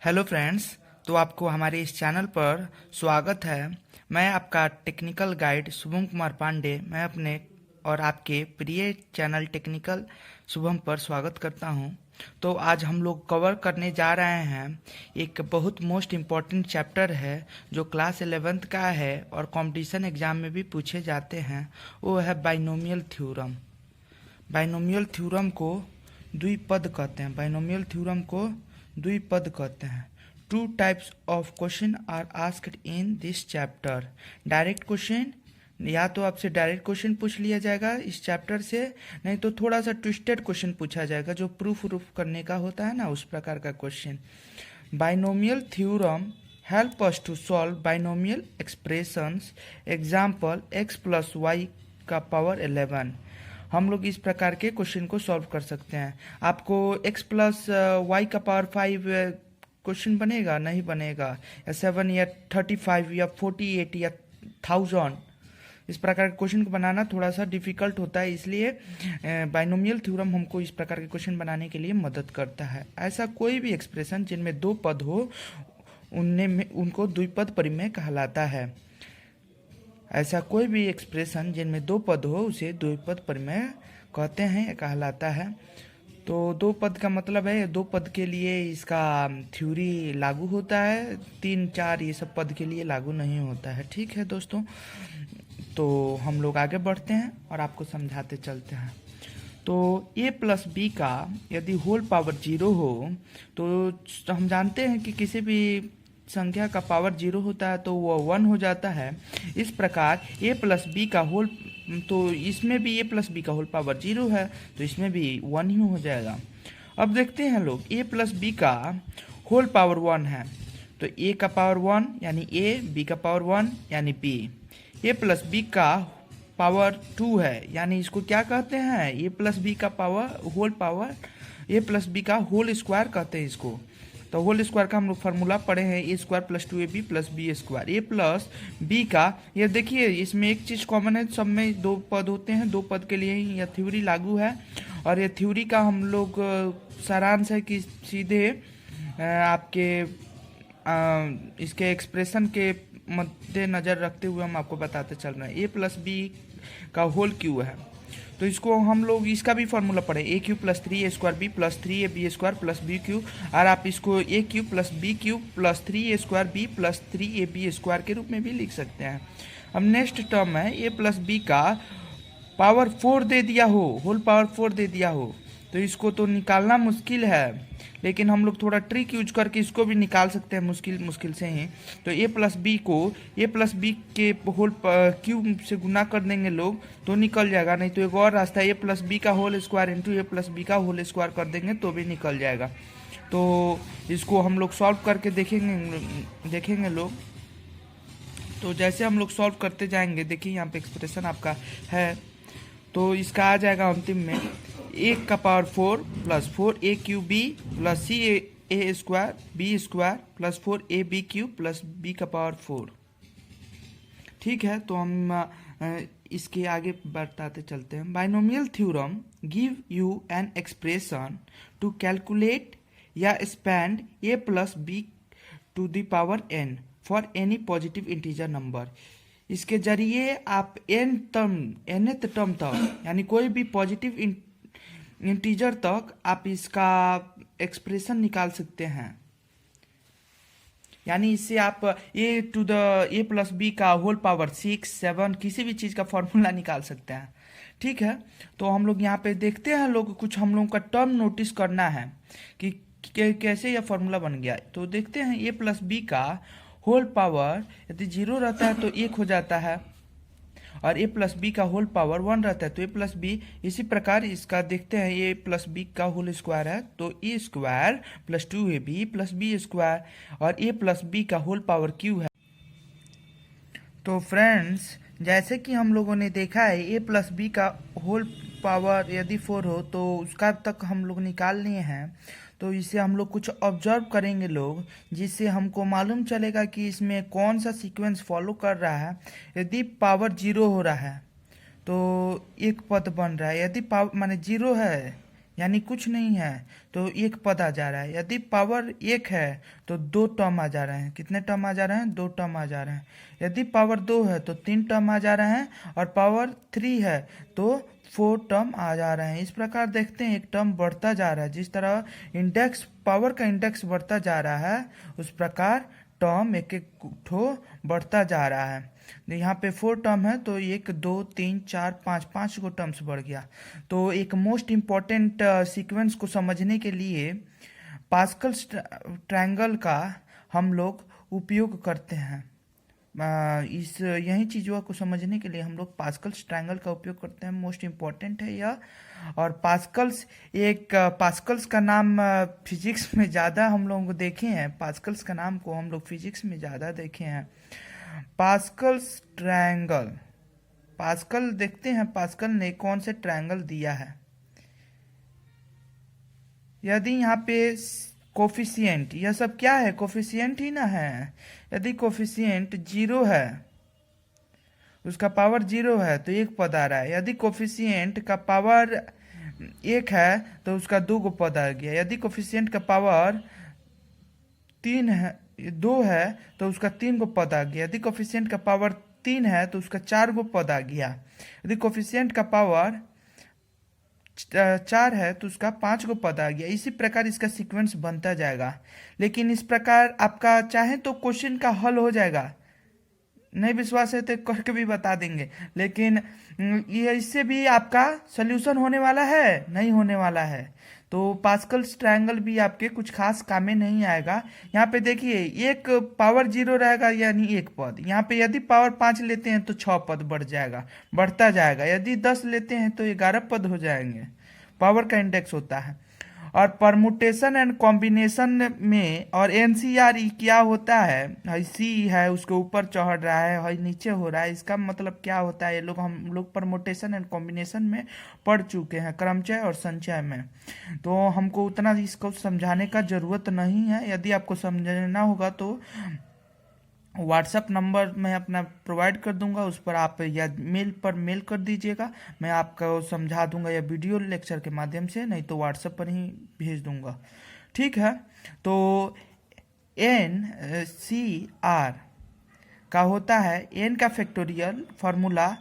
Hello friends. तो आपको हमारे इस चैनल पर स्वागत है। मैं आपका टेक्निकल गाइड शुभम कुमार पांडे। मैं अपने और आपके प्रिय चैनल टेक्निकल शुभम पर स्वागत करता हूं। तो आज हम लोग कवर करने जा रहे हैं एक बहुत मोस्ट इम्पॉर्टेंट चैप्टर है जो क्लास 11th का है और कंपटीशन एग्जाम में भी पूछे जाते हैं। वो है बाइनोमियल थ्योरम। बाइनोमियल थ्योरम को द्विपद कहते हैं। बाइनोमियल थ्योरम को द्विपद कहते हैं। Two types of question are asked in this chapter. Direct question, या तो आपसे डायरेक्ट क्वेश्चन पूछ लिया जाएगा इस चैप्टर से, नहीं तो थोड़ा सा ट्विस्टेड क्वेश्चन पूछा जाएगा जो प्रूफ करने का होता है ना, उस प्रकार का question. Binomial theorem help us to solve binomial expressions. Example x plus Y का पावर 11। हम लोग इस प्रकार के क्वेश्चन को सॉल्व कर सकते हैं। आपको x प्लस वाई का पावर 5 क्वेश्चन बनेगा? नहीं बनेगा। या 7 या 35 या 48 या 1000, इस प्रकार के क्वेश्चन को बनाना थोड़ा सा डिफिकल्ट होता है, इसलिए बाइनोमियल थ्योरम हमको इस प्रकार के क्वेश्चन बनाने के लिए मदद करता है। ऐसा कोई भी एक्सप्रेशन जिनमें दो पद हो उनको द्विपद परिमेय कहलाता है। ऐसा कोई भी एक्सप्रेशन जिनमें दो पद हो उसे द्विपद परिमेय कहते हैं या कहलाता है। तो दो पद का मतलब है दो पद के लिए इसका थ्योरी लागू होता है, 3 4 ये सब पद के लिए लागू नहीं होता है। ठीक है दोस्तों, तो हम लोग आगे बढ़ते हैं और आपको समझाते चलते हैं। तो a प्लस बी का यदि होल पावर 0 हो तो हम जानते हैं कि किसी भी संख्या का पावर 0 होता है तो वो 1 हो जाता है। इस प्रकार a प्लस बी का होल, तो इसमें भी a प्लस बी का होल पावर 0 है तो इसमें भी 1 ही हो जाएगा। अब देखते हैं लोग, a प्लस बी का होल पावर 1 है तो a का पावर 1 यानी a, b का पावर 1 यानी b। a प्लस बी का पावर 2 है यानी इसको क्या कहते हैं? a प्लस बी का power whole power, a plus B का होल स्क्वायर कहते हैं इसको। तो होल स्क्वायर का हम लोग फार्मूला पढ़े हैं, A square plus 2ab plus B square. A plus B का, ये देखिए इसमें एक चीज़ कॉमन है, सब में दो पद होते हैं, दो पद के लिए ही यह थ्योरी लागू है। और ये थ्योरी का हम लोग सारांश है कि सीधे आपके इसके एक्सप्रेशन के मद्देनजर रखते हुए हम आपको बताते चल रहे हैं। ए प्लस बी का होल क्यू है तो इसको हम लोग इसका भी फॉर्मूला पढ़े, A cube plus 3 A square B plus 3 A B square plus B cube. और आप इसको A cube plus B cube plus 3 A square B plus 3 A B square के रूप में भी लिख सकते हैं। अब नेक्स्ट टर्म है ए प्लस बी का पावर 4 दे दिया हो, होल पावर 4 दे दिया हो, तो इसको तो निकालना मुश्किल है, लेकिन हम लोग थोड़ा ट्रिक यूज करके इसको भी निकाल सकते हैं मुश्किल से ही। तो ए प्लस बी को ए प्लस बी के होल क्यू से गुना कर देंगे लोग तो निकल जाएगा, नहीं तो एक और रास्ता है, ए प्लस बी का होल स्क्वायर इंटू ए प्लस बी का होल स्क्वायर कर देंगे तो भी निकल जाएगा। तो इसको हम लोग सॉल्व करके देखेंगे लोग। तो जैसे हम लोग सॉल्व करते जाएंगे, देखिए यहाँ पे एक्सप्रेशन आपका है, तो इसका आ जाएगा अंतिम में ए का power 4 plus 4 A cube B plus C A square B square plus 4 A B cube plus B का पावर 4। ठीक है, तो हम इसके आगे बढ़ाते चलते हैं। Binomial theorem give you an expression to calculate या expand A plus B to the power n for any positive integer number. इसके जरिए आप nth टर्म तक यानी कोई भी पॉजिटिव इंटीजर तक आप इसका एक्सप्रेशन निकाल सकते हैं। यानी इससे आप ए प्लस बी का होल पावर 6 7 किसी भी चीज़ का फॉर्मूला निकाल सकते हैं। ठीक है, तो हम लोग यहाँ पे देखते हैं लोग, कुछ हम लोग का टर्म नोटिस करना है कि कैसे यह फॉर्मूला बन गया। तो देखते हैं ए प्लस बी का होल पावर यदि 0 रहता है तो 1 हो जाता है, और ए प्लस बी का होल पावर 1 रहता है तो ए प्लस बी। इसी प्रकार इसका देखते हैं, ए प्लस बी का होल स्क्वायर है तो A square plus 2ab plus B square, और ए प्लस बी का होल पावर क्यू है। तो फ्रेंड्स, जैसे कि हम लोगों ने देखा है ए प्लस बी का होल पावर यदि 4 हो तो उसका तक हम लोग निकाल लिए हैं। तो इसे हम लोग कुछ ऑब्जर्व करेंगे लोग, जिससे हमको मालूम चलेगा कि इसमें कौन सा सीक्वेंस फॉलो कर रहा है। यदि पावर 0 हो रहा है तो एक पद बन रहा है, यदि पावर माने 0 है यानी कुछ नहीं है तो एक पद आ जा रहा है। यदि पावर एक है तो दो टर्म आ जा रहे हैं। कितने टर्म आ जा रहे हैं? दो टर्म आ जा रहे हैं। यदि पावर दो है तो तीन टर्म आ जा रहे हैं, और पावर थ्री है तो फोर टर्म आ जा रहे हैं। इस प्रकार देखते हैं एक टर्म बढ़ता जा रहा है। जिस तरह इंडेक्स, पावर का इंडेक्स बढ़ता जा रहा है, उस प्रकार टर्म एक एक ठो बढ़ता जा रहा है। यहाँ पे फोर टर्म है तो एक दो तीन चार पाँच, पाँच गो टर्म्स बढ़ गया। तो एक मोस्ट इम्पॉर्टेंट सीक्वेंस को समझने के लिए पास्कल ट्रायंगल का हम लोग उपयोग करते हैं। इस यही चीज़ों को समझने के लिए हम लोग पास्कल्स ट्रायंगल का उपयोग करते हैं। मोस्ट इम्पॉर्टेंट है यह। और पास्कल्स का नाम फिजिक्स में ज़्यादा हम लोग देखे हैं। पास्कल्स का नाम को हम लोग फिजिक्स में ज़्यादा देखे हैं। पास्कल्स ट्रायंगल, पास्कल देखते हैं पास्कल ने कौन से ट्रायंगल दिया है। यदि यहाँ पे कोफिशिएंट, यह सब क्या है? कोफिशिएंट ही ना है। यदि कोफिशिएंट जीरो है, उसका पावर जीरो है तो एक पद आ रहा है। यदि कोफिशिएंट का पावर एक है तो उसका दो गो पद आ गया। यदि कोफिशिएंट का पावर तीन है, दो है तो उसका तीन गो पद आ गया। यदि कोफिशिएंट का पावर तीन है तो उसका चार गो पद आ गया। यदि कोफिशिएंट का पावर चार है तो उसका पांच गो पद आ गया। इसी प्रकार इसका सीक्वेंस बनता जाएगा। लेकिन इस प्रकार आपका चाहे तो क्वेश्चन का हल हो जाएगा। नहीं विश्वास है तो करके भी बता देंगे, लेकिन ये इससे भी आपका सोल्यूशन होने वाला है? नहीं होने वाला है। तो पास्कल्स ट्रायंगल भी आपके कुछ खास काम में नहीं आएगा। यहाँ पे देखिए एक पावर जीरो रहेगा यानी एक पद। यहाँ पे यदि पावर पाँच लेते हैं तो छः पद बढ़ जाएगा, बढ़ता जाएगा। यदि 10 लेते हैं तो 11 पद हो जाएंगे। पावर का इंडेक्स होता है। और परमुटेशन एंड कॉम्बिनेशन में और एनसीआर क्या होता है, सी है उसके ऊपर चढ़ रहा है, नीचे हो रहा है। इसका मतलब क्या होता है? ये लोग, हम लोग परमुटेशन एंड कॉम्बिनेशन में पढ़ चुके हैं, क्रमचय और संचय में। तो हमको उतना इसको समझाने का जरूरत नहीं है। यदि आपको समझना होगा तो व्हाट्सएप नंबर मैं अपना प्रोवाइड कर दूंगा, उस पर आप या मेल पर मेल कर दीजिएगा, मैं आपको समझा दूंगा, या वीडियो लेक्चर के माध्यम से, नहीं तो व्हाट्सएप पर ही भेज दूंगा। ठीक है। तो एन सी आर का होता है एन का फैक्टोरियल फार्मूला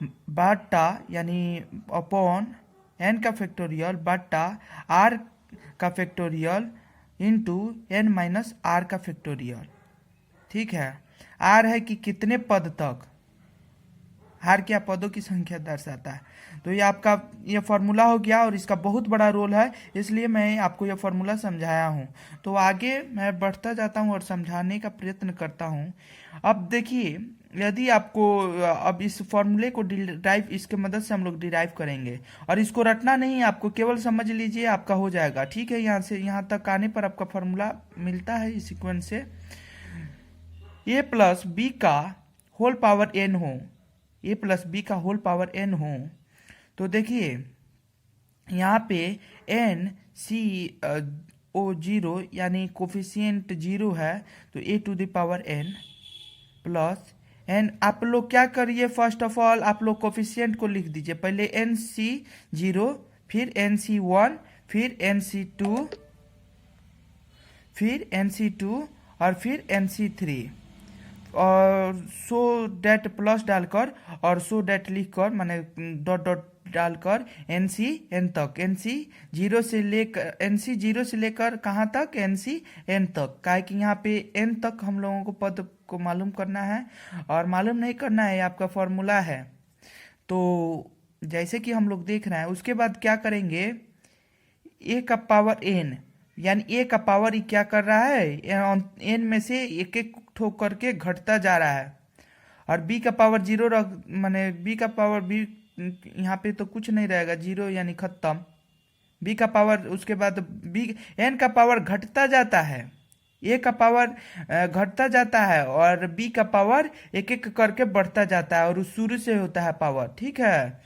बट्टा यानी अपॉन एन का फैक्टोरियल बट्टा आर का factorial into N minus R का फैक्टोरियल। ठीक है। आर है कि कितने पद तक, आर क्या पदों की संख्या दर्शाता है। तो ये आपका ये फॉर्मूला हो गया, और इसका बहुत बड़ा रोल है, इसलिए मैं आपको ये फॉर्मूला समझाया हूँ। तो आगे मैं बढ़ता जाता हूँ और समझाने का प्रयत्न करता हूँ। अब देखिए, यदि आपको अब इस फॉर्मूले को डिराइव, इसके मदद से हम लोग डिराइव करेंगे, और इसको रटना नहीं, आपको केवल समझ लीजिए, आपका हो जाएगा। ठीक है। यहाँ से यहाँ तक आने पर आपका फॉर्मूला मिलता है इस सीक्वेंस से। ए प्लस बी का होल पावर एन हो, ए प्लस बी का होल पावर एन हो, तो देखिए यहाँ पे एन सी ओ जीरो यानी कोफिशिएंट जीरो है, तो A to the power N plus N. आप लोग क्या करिए, फर्स्ट ऑफ ऑल आप लोग कोफिशिएंट को लिख दीजिए। पहले एन सी जीरो, फिर एन सी वन, फिर एन सी टू, फिर एन सी टू, और फिर एन सी थ्री, और सो डैट प्लस डालकर और सो डैट लिखकर, माने डॉट डॉट डालकर एन सी एन तक, एन सी जीरो से लेकर कहाँ तक, एन सी एन तक। काहे कि यहाँ पे एन तक हम लोगों को पद को मालूम करना है, और मालूम नहीं करना है, आपका फॉर्मूला है। तो जैसे कि हम लोग देख रहे हैं, उसके बाद क्या करेंगे, ए का पावर एन, यानी ए का पावर ही क्या कर रहा है, एन में से एक एक ठोक करके घटता जा रहा है। और बी का पावर जीरो रख, माने बी का पावर, बी यहाँ पे तो कुछ नहीं रहेगा, जीरो यानी खत्म। बी का पावर, उसके बाद बी, एन का पावर घटता जाता है, ए का पावर घटता जाता है, और बी का पावर एक एक करके बढ़ता जाता है, और उस शुरू से होता है पावर। ठीक है।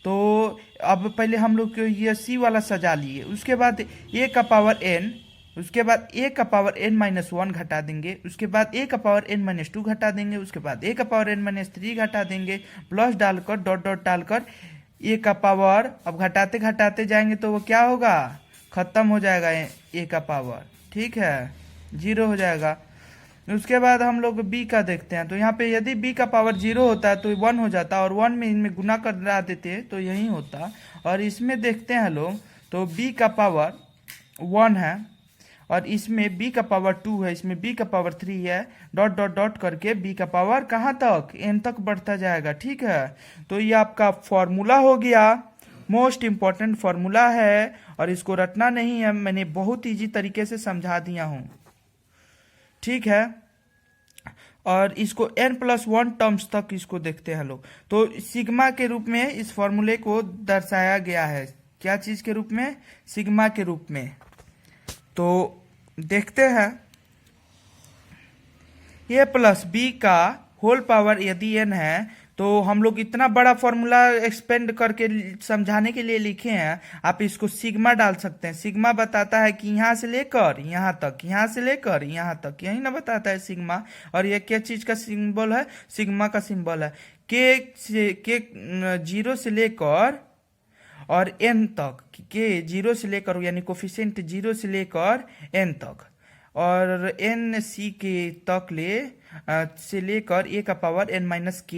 तो अब पहले हम लोग ये सी वाला सजा लिए, उसके बाद ए का पावर एन, उसके बाद ए का पावर एन माइनस वन घटा देंगे, उसके बाद ए का पावर एन माइनस टू घटा देंगे, उसके बाद ए का पावर एन माइनस थ्री घटा देंगे, प्लस डालकर डॉट डॉट डालकर ए का पावर, अब घटाते घटाते जाएंगे तो वो क्या होगा, खत्म हो जाएगा ए का पावर, ठीक है, 0 हो जाएगा। उसके बाद हम लोग बी का देखते हैं, तो यहाँ पे यदि बी का पावर 0 होता है तो 1 हो जाता, और 1 में इनमें गुना कर देते तो यही होता। और इसमें देखते हैं लोग, तो बी का पावर 1 है, और इसमें बी का पावर 2 है, इसमें बी का पावर 3 है, डॉट डॉट डॉट करके बी का पावर कहाँ तक, एन तक बढ़ता जाएगा, ठीक है। तो ये आपका फॉर्मूला हो गया, मोस्ट इम्पॉर्टेंट फॉर्मूला है, और इसको रटना नहीं है, मैंने बहुत इजी तरीके से समझा दिया हूँ, ठीक है। और इसको n+1 टर्म्स तक इसको देखते हैं लोग, तो सिग्मा के रूप में इस फॉर्मूले को दर्शाया गया है, क्या चीज के रूप में, सिग्मा के रूप में। तो देखते हैं, a प्लस बी का होल पावर यदि n है, तो हम लोग इतना बड़ा फॉर्मूला एक्सपेंड करके समझाने के लिए लिखे हैं, आप इसको सिग्मा डाल सकते हैं। सिग्मा बताता है कि यहाँ से लेकर यहाँ तक, यहाँ से लेकर यहाँ तक, यही ना बताता है सिग्मा। और ये क्या चीज का सिंबल है, सिग्मा का सिंबल है। के 0 से लेकर और n तक, के 0 से लेकर यानी कोफिशिएंट 0 से लेकर n तक, और n c के तक से लेकर a का पावर n-k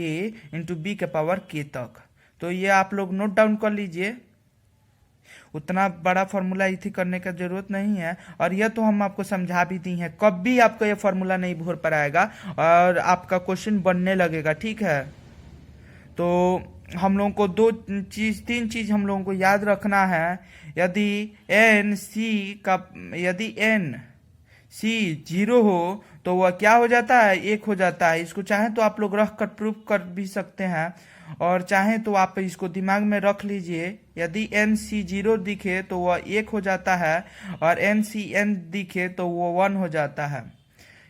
इंटू बी का पावर k तक। तो ये आप लोग नोट डाउन कर लीजिए, उतना बड़ा फॉर्मूला इसी करने का जरूरत नहीं है। और यह तो हम आपको समझा भी दी है, कभी आपको यह फॉर्मूला नहीं भूल पर आएगा और आपका क्वेश्चन बनने लगेगा, ठीक है। तो हम लोगों को तीन चीज हम लोगों को याद रखना है। यदि n c 0 हो तो वह क्या हो जाता है, 1 हो जाता है। इसको चाहे तो आप लोग रख कर प्रूफ कर भी सकते हैं, और चाहे तो आप इसको दिमाग में रख लीजिए। यदि n-c 0 दिखे तो वह 1 हो जाता है, और n-c-n दिखे तो वो 1 हो जाता है।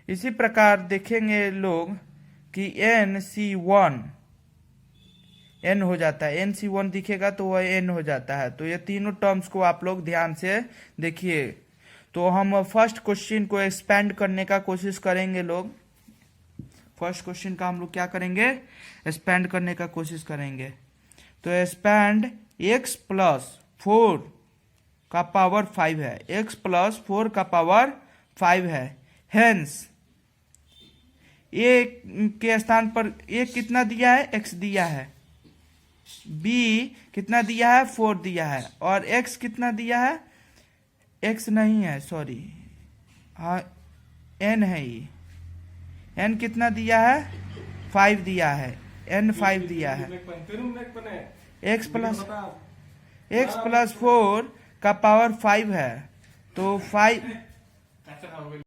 इसी प्रकार देखेंगे लोग कि n-c-1 n हो जाता है, n-c-1 दिखेगा तो वह n हो जाता है। तो ये तीनों टर्म्स को आप लोग ध्यान से देखिए। तो हम फर्स्ट क्वेश्चन को एक्सपेंड करने का कोशिश करेंगे लोग। फर्स्ट क्वेश्चन का हम लोग क्या करेंगे, एक्सपेंड करने का कोशिश करेंगे। तो एक्सपेंड x प्लस 4 का पावर 5 है, x प्लस 4 का पावर 5 है। हेंस a के स्थान पर a कितना दिया है, x दिया है, b कितना दिया है, 4 दिया है, और x कितना दिया है, x नहीं है, सॉरी, हाँ n है, ये n कितना दिया है, 5 दिया है, n 5 दिया है। x प्लस 4 का पावर 5 है, तो 5